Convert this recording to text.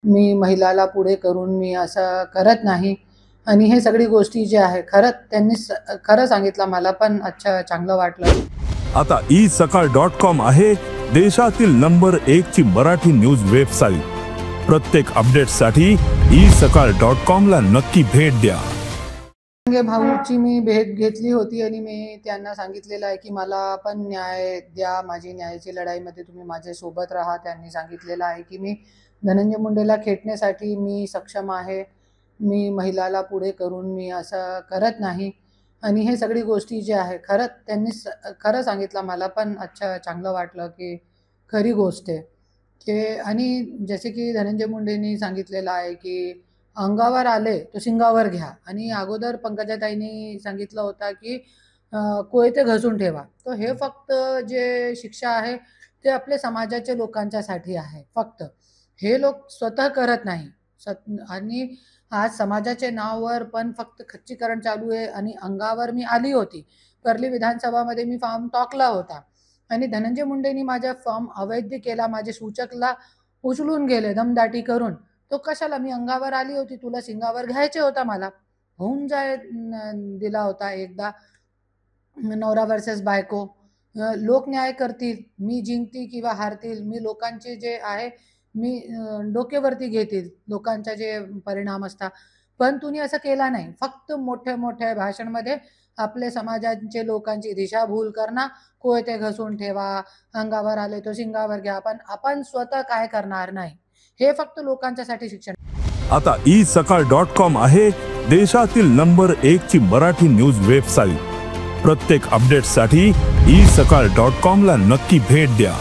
मी महिलाला पुढे करून मी असं करत नाही आणि हे सगळी गोष्टी जे आहे खरंच त्यांनी खरं सांगितलं मला पण चांगलं वाटलं. आता isakal.com आहे देशातील नंबर 1 ची मराठी न्यूज वेबसाईट. प्रत्येक अपडेटसाठी isakal.com ला नक्की भेट द्या. भाऊची मी भेट घेतली होती आणि मी त्यांना सांगितलेलं आहे की मला पण न्याय द्या, माझी न्यायाची लढाईमध्ये तुम्ही माझ्यासोबत राहा. त्यांनी सांगितलेलं आहे की मी धनंजय मुंडेला खेचण्यासाठी मी सक्षम आहे. मी महिलाला पुढे करून मी असं करत नाही आणि हे सगळी गोष्टी जे आहे खरंच त्यांनी खरं सांगितलं मला पण चांगलं वाटलं की खरी गोष्ट आहे की. आणि जसे की धनंजय मुंडेंनी सांगितलेलं आहे की अंगावर आले तो सिंगावर घ्या आणि अगोदर पंकजाताईंनी सांगितलं होतं की कोयते घसून ठेवा. तर हे फक्त जे शिक्षा आहे ते आपल्या समाजाच्या लोकांच्यासाठी आहे. फक्त हे लोक स्वतः करत नाही आणि आज समाजाच्या नावावर पण फक्त खच्चीकरण चालू आहे. आणि अंगावर मी आली होती, परली विधानसभामध्ये मी फॉर्म टाकला होता आणि धनंजय मुंडेंनी माझा फॉर्म अवैध केला, माझे सूचकला उचलून गेले दमदाटी करून. तो कशाला, मी अंगावर आली होती, तुला सिंगावर घ्यायचे होता, मला होऊन जाय दिला होता एकदा. नवरा वर्सेस बायको, लोक न्याय करतील, मी जिंकती किंवा हारतील, मी लोकांचे जे आहे मी डोक्यावरती घेतील लोकांचा जे परिणाम असतात. पण तुम्ही असं केला नाही. फक्त मोठ्या मोठ्या भाषणमध्ये आपल्या समाजाचे लोकांची दिशाभूल करणं, कोयते घसून ठेवा, अंगावर आले तो सिंगावर घ्या, पण आपण स्वतः काय करणार नाही. हे फक्त लोकांच्यासाठी शिक्षण. आता isakal.com आहे देशातील नंबर 1 ची मराठी न्यूज वेबसाईट. प्रत्येक अपडेटसाठी isakal.com ला नक्की भेट द्या.